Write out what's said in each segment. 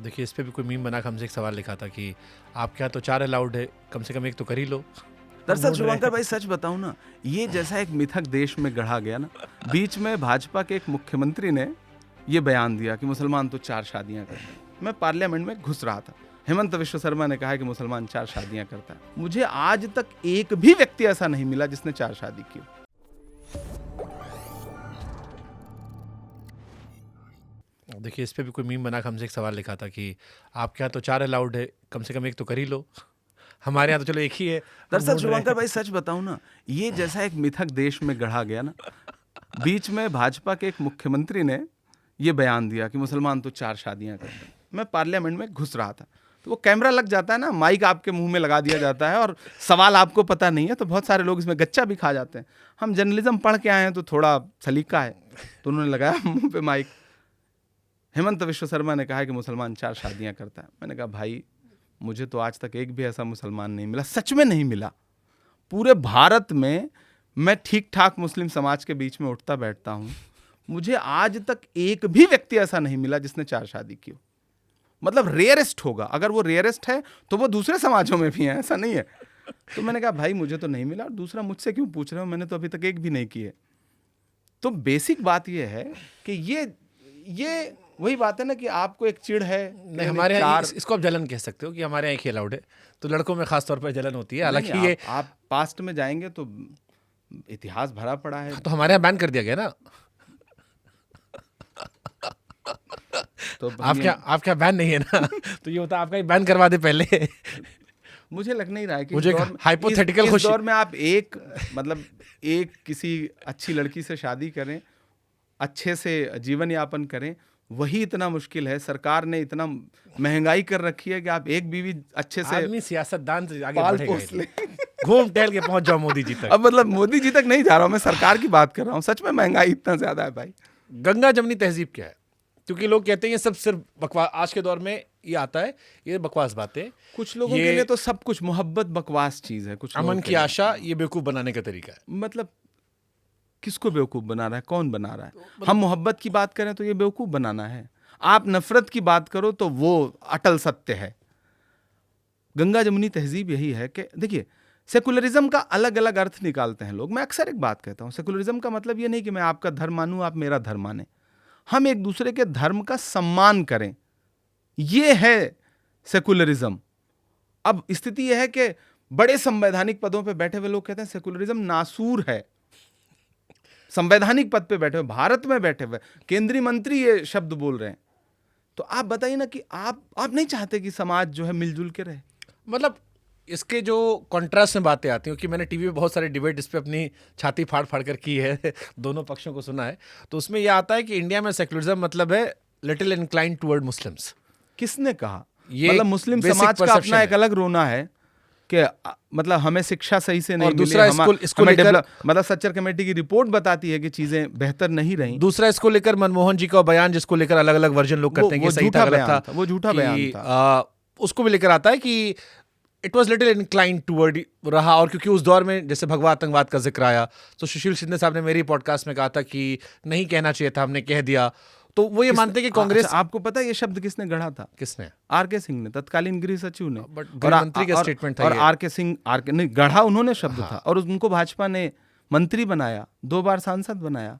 देखिए, इस पे भी कोई मीम बना के हमसे एक सवाल लिखा था कि आपके यहाँ तो 4 अलाउड है, कम से कम एक तो कर ही लो। दरअसल ढूंढ रहे शुभंकर हैं। भाई सच बताऊं ना, ये जैसा एक मिथक देश में गढ़ा गया ना, बीच में भाजपा के एक मुख्यमंत्री ने ये बयान दिया कि मुसलमान तो 4 शादियां करते हैं। मैं पार्लियामेंट में घुस रहा था, हेमंत विश्व शर्मा ने कहा कि मुसलमान 4 शादियां करता है। मुझे आज तक एक भी व्यक्ति ऐसा नहीं मिला जिसने 4 शादी की। देखिए, इस पे भी कोई मीम बना के हमसे एक सवाल लिखा था कि आपके यहाँ तो 4 अलाउड है, कम से कम एक तो कर ही लो। हमारे यहाँ तो चलो एक ही है। दरअसल शुभंकर भाई सच बताऊं ना, ये जैसा एक मिथक देश में गढ़ा गया ना, बीच में भाजपा के एक मुख्यमंत्री ने ये बयान दिया कि मुसलमान तो 4 शादियां करते हैं। मैं पार्लियामेंट में घुस रहा था, तो वो कैमरा लग जाता है ना, माइक आपके मुंह में लगा दिया जाता है और सवाल आपको पता नहीं है, तो बहुत सारे लोग इसमें गच्चा भी खा जाते हैं। हम जर्नलिज्म पढ़ के आए हैं तो थोड़ा सलीका है, तो उन्होंने लगाया मुंह पे माइक। हेमंत विश्व शर्मा ने कहा कि मुसलमान 4 शादियां करता है। मैंने कहा भाई, मुझे तो आज तक एक भी ऐसा मुसलमान नहीं मिला, सच में नहीं मिला। पूरे भारत में मैं ठीक ठाक मुस्लिम समाज के बीच में उठता बैठता हूँ, मुझे आज तक एक भी व्यक्ति ऐसा नहीं मिला जिसने 4 शादी की हो। मतलब रेयरेस्ट होगा, अगर वो रेयरेस्ट है तो वो दूसरे समाजों में भी है, ऐसा नहीं है। तो मैंने कहा भाई मुझे तो नहीं मिला, और दूसरा मुझसे क्यों पूछ रहे हो, मैंने तो अभी तक एक भी नहीं की है। तो बेसिक बात ये है कि ये वही बात है ना कि आपको एक चिढ़ है। नहीं, हमारे यहाँ इसको आप जलन कह सकते हो कि हमारे यहाँ एक ही अलाउड है, तो लड़कों में खास तौर पर जलन होती है। हालांकि ये आप पास्ट में जाएंगे तो इतिहास भरा पड़ा है। तो हमारे यहाँ बैन कर दिया गया ना। तो आपका बैन नहीं है ना, तो ये होता है आपका ही बैन करवा दे पहले। मुझे लग नहीं रहा है कि मुझे हाइपोथेटिकल इस दौर में आप एक किसी अच्छी लड़की से शादी करें, अच्छे से जीवन यापन करें, वही इतना मुश्किल है। सरकार ने इतना महंगाई कर रखी है कि आप एक बीवी अच्छे से आदमी सियासतदान से आगे पाल बढ़ेगा पोस ले। घूम टहल के पहुंच जाओ मोदी जी तक। अब मतलब मोदी जी तक नहीं जा रहा हूं मैं, सरकार की बात कर रहा हूं। सच में महंगाई इतना ज्यादा है भाई। गंगा जमनी तहजीब क्या है? क्योंकि लोग कहते हैं ये सब सिर्फ बकवास, आज के दौर में ये आता है, ये बकवास बातें। कुछ लोगों के लिए तो सब कुछ मोहब्बत बकवास चीज है। कुछ अमन की आशा, ये बेवकूफ बनाने का तरीका है। मतलब किसको बेवकूफ बना रहा है, कौन बना रहा है? हम मोहब्बत की बात करें तो ये बेवकूफ बनाना है, आप नफरत की बात करो तो वो अटल सत्य है। गंगा जमुनी तहजीब यही है कि देखिए, सेकुलरिज्म का अलग अलग अर्थ निकालते हैं लोग। मैं अक्सर एक बात कहता हूं, सेकुलरिज्म का मतलब ये नहीं कि मैं आपका धर्म मानूं, आप मेरा धर्म माने। हम एक दूसरे के धर्म का सम्मान करें, ये है सेकुलरिज्म। अब स्थिति यह है कि बड़े संवैधानिक पदों पे बैठे हुए लोग कहते हैं सेकुलरिज्म नासूर है। संवैधानिक पद पे बैठे हुए, भारत में बैठे हुए केंद्रीय मंत्री ये शब्द बोल रहे हैं। तो आप बताइए ना कि आप नहीं चाहते कि समाज जो है मिलजुल के रहे? मतलब इसके जो कॉन्ट्रास्ट में बातें आती हैं, क्योंकि मैंने टीवी पे बहुत सारे डिबेट इस पे अपनी छाती फाड़ फाड़ कर की है, दोनों पक्षों को सुना है, तो उसमें यह आता है कि इंडिया में सेकुलरिज्म मतलब है लिटिल इंक्लाइंड टुवर्ड मुस्लिम्स। किसने कहा? ये मतलब मुस्लिम समाज का अपना एक अलग रोना है कि मतलब हमें शिक्षा सही से नहीं मिली। दूसरा इसको लेकर मतलब सच्चर कमेटी की रिपोर्ट बताती है कि चीजें बेहतर नहीं रही। दूसरा इसको लेकर मनमोहन जी का बयान, जिसको लेकर अलग अलग वर्जन लोग करते हैं कि सही था गलत था, वो झूठा बयान था, उसको भी लेकर आता है कि it was little inclined toward रहा। और क्योंकि उस दौर में जैसे भगवा आतंकवाद का जिक्र आया, तो सुशील शिंदे साहब ने मेरी पॉडकास्ट में कहा था कि नहीं कहना चाहिए था, हमने कह दिया। तो वो ये मानते हैं कि कांग्रेस। आपको पता है ये शब्द किसने गढ़ा था? किसने? आर.के. सिंह ने, तत्कालीन गृह सचिव ने। गृह मंत्री का स्टेटमेंट था। और आर.के. सिंह नहीं गढ़ा, उन्होंने शब्द था, और उनको भाजपा ने मंत्री बनाया, 2 बार सांसद बनाया।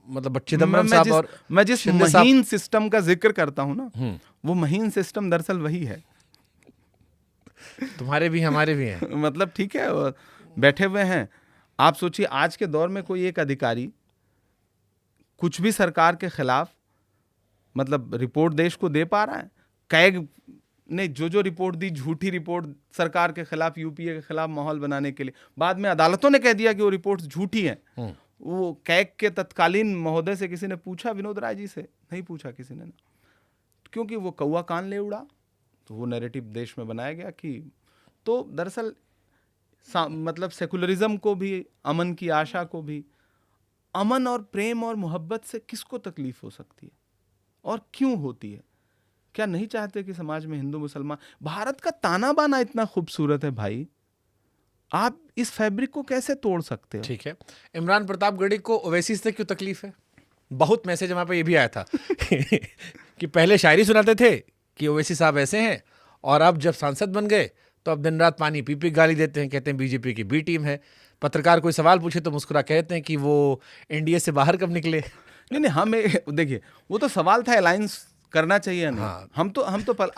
मतलब चिदम्बरम साहब और मैं जिस महीन सिस्टम का जिक्र करता हूं ना, वो महीन सिस्टम दरअसल वही है। तुम्हारे भी हमारे भी हैं। मतलब ठीक है, बैठे हुए हैं। आप सोचिए आज के दौर में कोई एक अधिकारी कुछ भी सरकार के खिलाफ मतलब रिपोर्ट देश को दे पा रहा है? कैग ने जो रिपोर्ट दी, झूठी रिपोर्ट सरकार के खिलाफ, यूपीए के खिलाफ माहौल बनाने के लिए, बाद में अदालतों ने कह दिया कि वो रिपोर्ट झूठी हैं। वो कैग के तत्कालीन महोदय से किसी ने पूछा, विनोद राय जी से? नहीं पूछा किसी ने, क्योंकि वो कौवा कान ले उड़ा। तो वो नैरेटिव देश में बनाया गया कि तो दरअसल मतलब सेकुलरिज्म को भी, अमन की आशा को भी, अमन और प्रेम और मोहब्बत से किसको तकलीफ हो सकती है और क्यों होती है? क्या नहीं चाहते कि समाज में हिंदू मुसलमान? भारत का ताना बाना इतना खूबसूरत है भाई, आप इस फैब्रिक को कैसे तोड़ सकते हो? ठीक है, इमरान प्रतापगढ़ी को ओवैसी से क्यों तकलीफ है? बहुत मैसेज हमारे पे ये भी आया था कि पहले शायरी सुनाते थे कि ओवैसी साहब ऐसे हैं, और अब जब सांसद बन गए तो अब दिन रात पानी पी पी गाली देते हैं, कहते हैं बीजेपी की बी टीम है। पत्रकार कोई सवाल पूछे तो मुस्कुरा कहते हैं कि वो एनडीए से बाहर कब निकले। नहीं, हम देखिए, वो तो सवाल था अलायंस करना चाहिए नहीं। हाँ। हम तो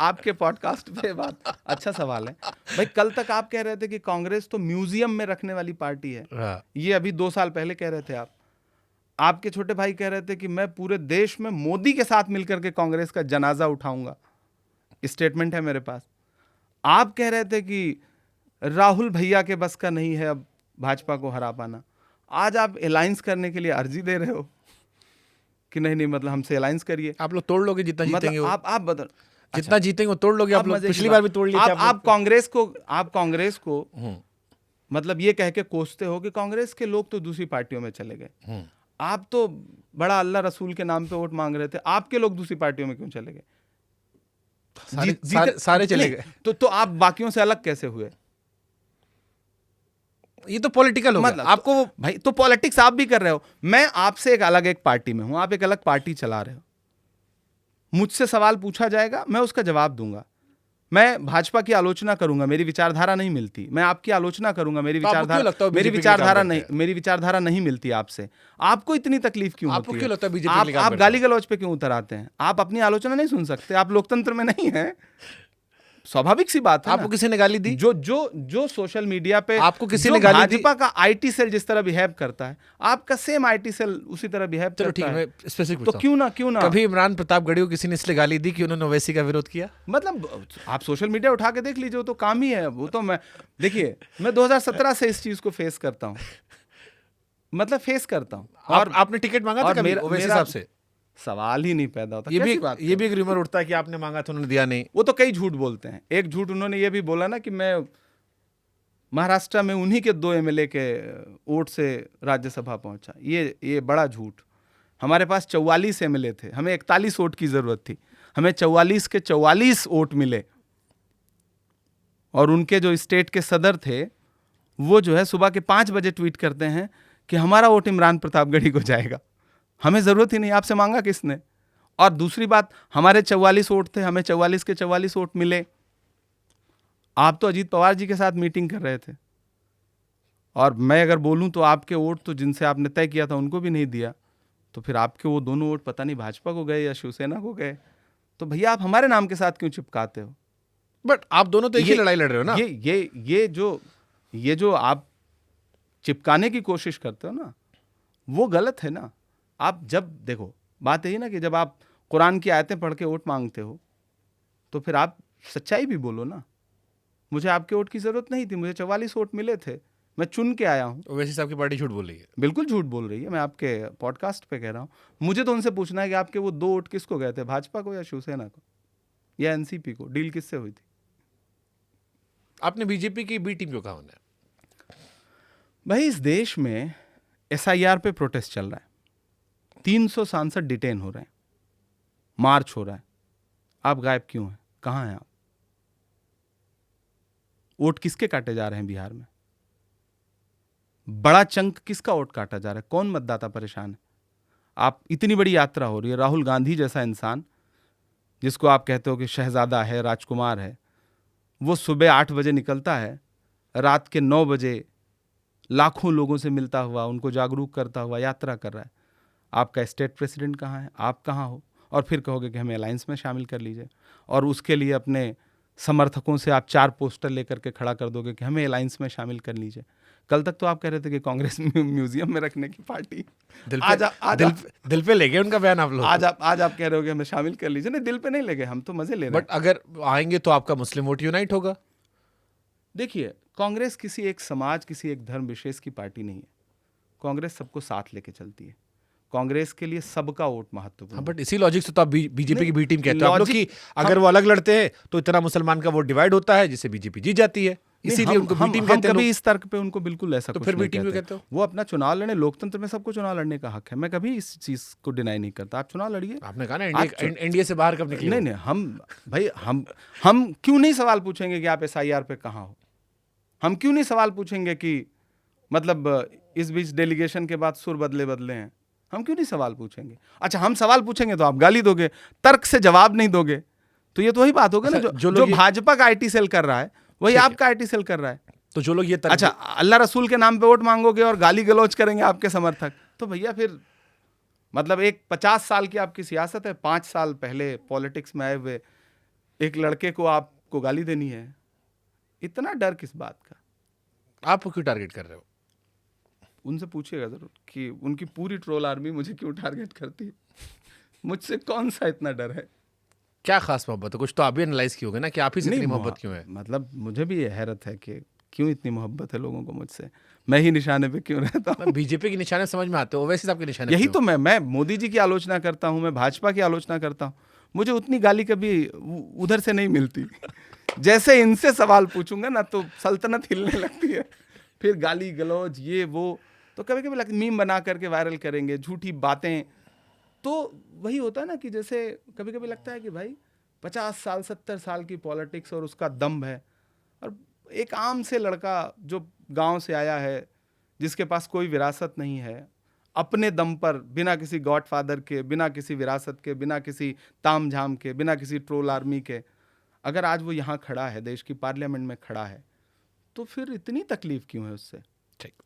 आपके पॉडकास्ट पे बात, अच्छा सवाल है भाई। कल तक आप कह रहे थे कि कांग्रेस तो म्यूजियम में रखने वाली पार्टी है। हाँ। ये अभी 2 साल पहले कह रहे थे आप। आपके छोटे भाई कह रहे थे कि मैं पूरे देश में मोदी के साथ मिलकर के कांग्रेस का जनाजा उठाऊंगा। स्टेटमेंट है मेरे पास। आप कह रहे थे कि राहुल भैया के बस का नहीं है अब भाजपा को हरा पाना। आज आप अलायंस करने के लिए अर्जी दे रहे हो कि नहीं मतलब हमसे अलायंस करिए। आप लोग तोड़ लोगे जितना जीतेंगे, आप बता, जितना जीतेंगे वो तोड़ लोगे। आप लोग पिछली बार भी तोड़ लिए थे। आप कांग्रेस को मतलब ये कह के कोसते हो कि कांग्रेस के लोग तो दूसरी पार्टियों में चले गए। आप तो बड़ा अल्लाह रसूल के नाम पे वोट मांग रहे थे, आपके लोग दूसरी पार्टियों में क्यों चले गए? सारे चले गए तो आप बाकियों से अलग कैसे हुए? ये तो पॉलिटिकल हो मतलब आपको भाई, तो पॉलिटिक्स आप भी कर रहे हो। मैं आपसे एक पार्टी में हूं, आप एक अलग पार्टी चला रहे हो। मुझसे सवाल पूछा जाएगा, मैं उसका जवाब दूंगा। मैं भाजपा की आलोचना करूंगा, मेरी विचारधारा नहीं मिलती। मैं आपकी आलोचना करूंगा, मेरी विचारधारा नहीं मिलती आपसे। आपको इतनी तकलीफ क्यों होती है? क्यों लगता है बीजेपी आप गाली गलौज पे क्यों उतर आते हैं? आप अपनी आलोचना नहीं सुन सकते? आप लोकतंत्र में नहीं है? स्वाभाविक सी बात है। आपको किसी ने गाली दी? जो सोशल मीडिया पे आपको किसी ने गाली दी? भाजपा का आईटी सेल जिस तरह बिहेव करता है, आपका सेम आईटी सेल उसी तरह बिहेव करता है। ठीक है, स्पेसिफिक तो क्यों ना कभी इमरान प्रतापगढ़ी को किसी ने इसलिए गाली दी कि उन्होंने ओवैसी का विरोध किया? मतलब आप सोशल मीडिया उठा के देख लीजिए, वो तो काम ही है। वो तो मैं देखिए, मैं 2017 से इस चीज को फेस करता हूँ, मतलब फेस करता हूँ। और आपने टिकट मांगा था कभी ओवैसी साहब से? सवाल ही नहीं पैदा होता। ये भी एक रूमर उठता है कि आपने मांगा था, उन्होंने दिया नहीं। वो तो कई झूठ बोलते हैं। एक झूठ उन्होंने ये भी बोला ना कि मैं महाराष्ट्र में उन्हीं के 2 एमएलए के वोट से राज्यसभा पहुंचा। ये बड़ा झूठ। हमारे पास 44 एमएलए थे, हमें 41 वोट की जरूरत थी, हमें 44 के 44 वोट मिले। और उनके जो स्टेट के सदर थे, वो जो है सुबह के 5 बजे ट्वीट करते हैं कि हमारा वोट इमरान प्रतापगढ़ी को जाएगा, हमें जरूरत ही नहीं, आपसे मांगा किसने? और दूसरी बात, हमारे 44 वोट थे, हमें 44 के 44 वोट मिले। आप तो अजीत पवार जी के साथ मीटिंग कर रहे थे, और मैं अगर बोलूं तो आपके वोट तो जिनसे आपने तय किया था उनको भी नहीं दिया। तो फिर आपके वो दोनों वोट पता नहीं भाजपा को गए या शिवसेना को गए। तो भैया आप हमारे नाम के साथ क्यों चिपकाते हो? बट आप दोनों तो एक ही लड़ाई लड़ रहे हो ना। ये जो आप चिपकाने की कोशिश करते हो ना, वो गलत है ना। आप जब देखो, बात यही ना कि जब आप कुरान की आयतें पढ़ के वोट मांगते हो तो फिर आप सच्चाई भी बोलो ना। मुझे आपके वोट की जरूरत नहीं थी, मुझे 44 वोट मिले थे, मैं चुन के आया हूँ। ओवैसी साहब की पार्टी झूठ बोल रही है। बिल्कुल झूठ बोल रही है, मैं आपके पॉडकास्ट पे कह रहा हूँ। मुझे तो उनसे पूछना है कि आपके वो 2 वोट किसको गए थे, भाजपा को या शिवसेना को या एनसीपी को? डील किससे हुई थी? आपने बीजेपी की बी टीम क्यों कहा उन्हें? भाई, इस देश में SIR पे प्रोटेस्ट चल रहा है, 300 सांसद डिटेन हो रहे हैं, मार्च हो रहा है। आप गायब क्यों हैं? कहाँ हैं आप? वोट किसके काटे जा रहे हैं बिहार में? बड़ा चंक किसका वोट काटा जा रहा है? कौन मतदाता परेशान है? आप इतनी बड़ी यात्रा हो रही है, राहुल गांधी जैसा इंसान, जिसको आप कहते हो कि शहजादा है, राजकुमार है, वो सुबह 8 बजे निकलता है, रात के 9 बजे लाखों लोगों से मिलता हुआ, उनको जागरूक करता हुआ यात्रा कर रहा है। आपका स्टेट प्रेसिडेंट कहाँ है? आप कहाँ हो? और फिर कहोगे कि हमें अलायंस में शामिल कर लीजिए, और उसके लिए अपने समर्थकों से आप 4 पोस्टर लेकर के खड़ा कर दोगे कि हमें अलायंस में शामिल कर लीजिए। कल तक तो आप कह रहे थे कि कांग्रेस म्यूजियम में रखने की पार्टी। दिल पे ले गए उनका बयान आप लोग। आज आप कह रहे हो कि हमें शामिल कर लीजिए। नहीं, दिल पे नहीं ले गए, हम तो मजे ले रहे हैं। बट अगर आएंगे तो आपका मुस्लिम वोट यूनाइट होगा। देखिए, कांग्रेस किसी एक समाज, किसी एक धर्म विशेष की पार्टी नहीं है। कांग्रेस सबको साथ लेके चलती है। कांग्रेस के लिए सबका वोट महत्वपूर्ण। बट इसी लॉजिक से तो आप बीजेपी की बी टीम कहते हो आप लोग कि अगर वो अलग लड़ते हैं तो इतना मुसलमान का वोट डिवाइड होता है जिससे बीजेपी जीत जाती है, इसीलिए उनको बी टीम कहते हैं। कभी इस तर्क पे उनको बिल्कुल ऐसा तो फिर बी टीम कहते हो। वो अपना चुनाव लड़ने, लोकतंत्र में सबको चुनाव लड़ने का हक है, मैं कभी इस चीज को डिनाई नहीं करता। आप चुनाव लड़िए। आपने कहा ना एनडीए से बाहर कब निकले? नहीं, हम क्यों नहीं सवाल पूछेंगे कि आप SIR पे कहाँ हो? हम क्यों नहीं सवाल पूछेंगे कि मतलब इस बीच डेलीगेशन के बाद सुर बदले हैं? हम क्यों नहीं सवाल पूछेंगे? अच्छा, हम सवाल पूछेंगे तो आप गाली दोगे, तर्क से जवाब नहीं दोगे, तो ये तो वही बात होगा ना, जो भाजपा का आईटी सेल कर रहा है वही आपका आईटी सेल कर रहा है। तो जो लोग ये अच्छा, अल्लाह रसूल के नाम पे वोट मांगोगे और गाली गलौज करेंगे आपके समर्थक, तो भैया फिर मतलब एक 50 साल की आपकी सियासत है, 5 साल पहले पॉलिटिक्स में आए हुए एक लड़के को आपको गाली देनी है, इतना डर किस बात का? आप क्यों टारगेट कर रहे हो? उनसे पूछिएगा जरूर कि उनकी पूरी ट्रोल आर्मी मुझे क्यों टारगेट करती है, मुझसे कौन सा इतना डर है? क्या खास मोहब्बत है? कुछ तो आप भी एनालाइज किए ना कि आप ही से इतनी मोहब्बत क्यों है? मतलब मुझे भी ये हैरत है कि क्यों इतनी मोहब्बत है लोगों को मुझसे, मैं ही निशाने पे क्यों रहता हूँ? बीजेपी के निशाने समझ में आते हो, वैसे आपके निशाने यही तो मैं मोदी जी की आलोचना करता हूँ, मैं भाजपा की आलोचना करता हूँ, मुझे उतनी गाली कभी उधर से नहीं मिलती। जैसे इनसे सवाल पूछूंगा ना तो सल्तनत हिलने लगती है, फिर गाली गलौज ये वो, तो कभी कभी लगता मीम बना करके वायरल करेंगे झूठी बातें। तो वही होता है ना कि जैसे कभी कभी लगता है कि भाई 50 साल 70 साल की पॉलिटिक्स और उसका दम है, और एक आम से लड़का जो गांव से आया है, जिसके पास कोई विरासत नहीं है, अपने दम पर बिना किसी गॉडफादर के, बिना किसी विरासत के, बिना किसी ताम झाम के, बिना किसी ट्रोल आर्मी के, अगर आज वो यहाँ खड़ा है, देश की पार्लियामेंट में खड़ा है, तो फिर इतनी तकलीफ क्यों है उससे? ठीक।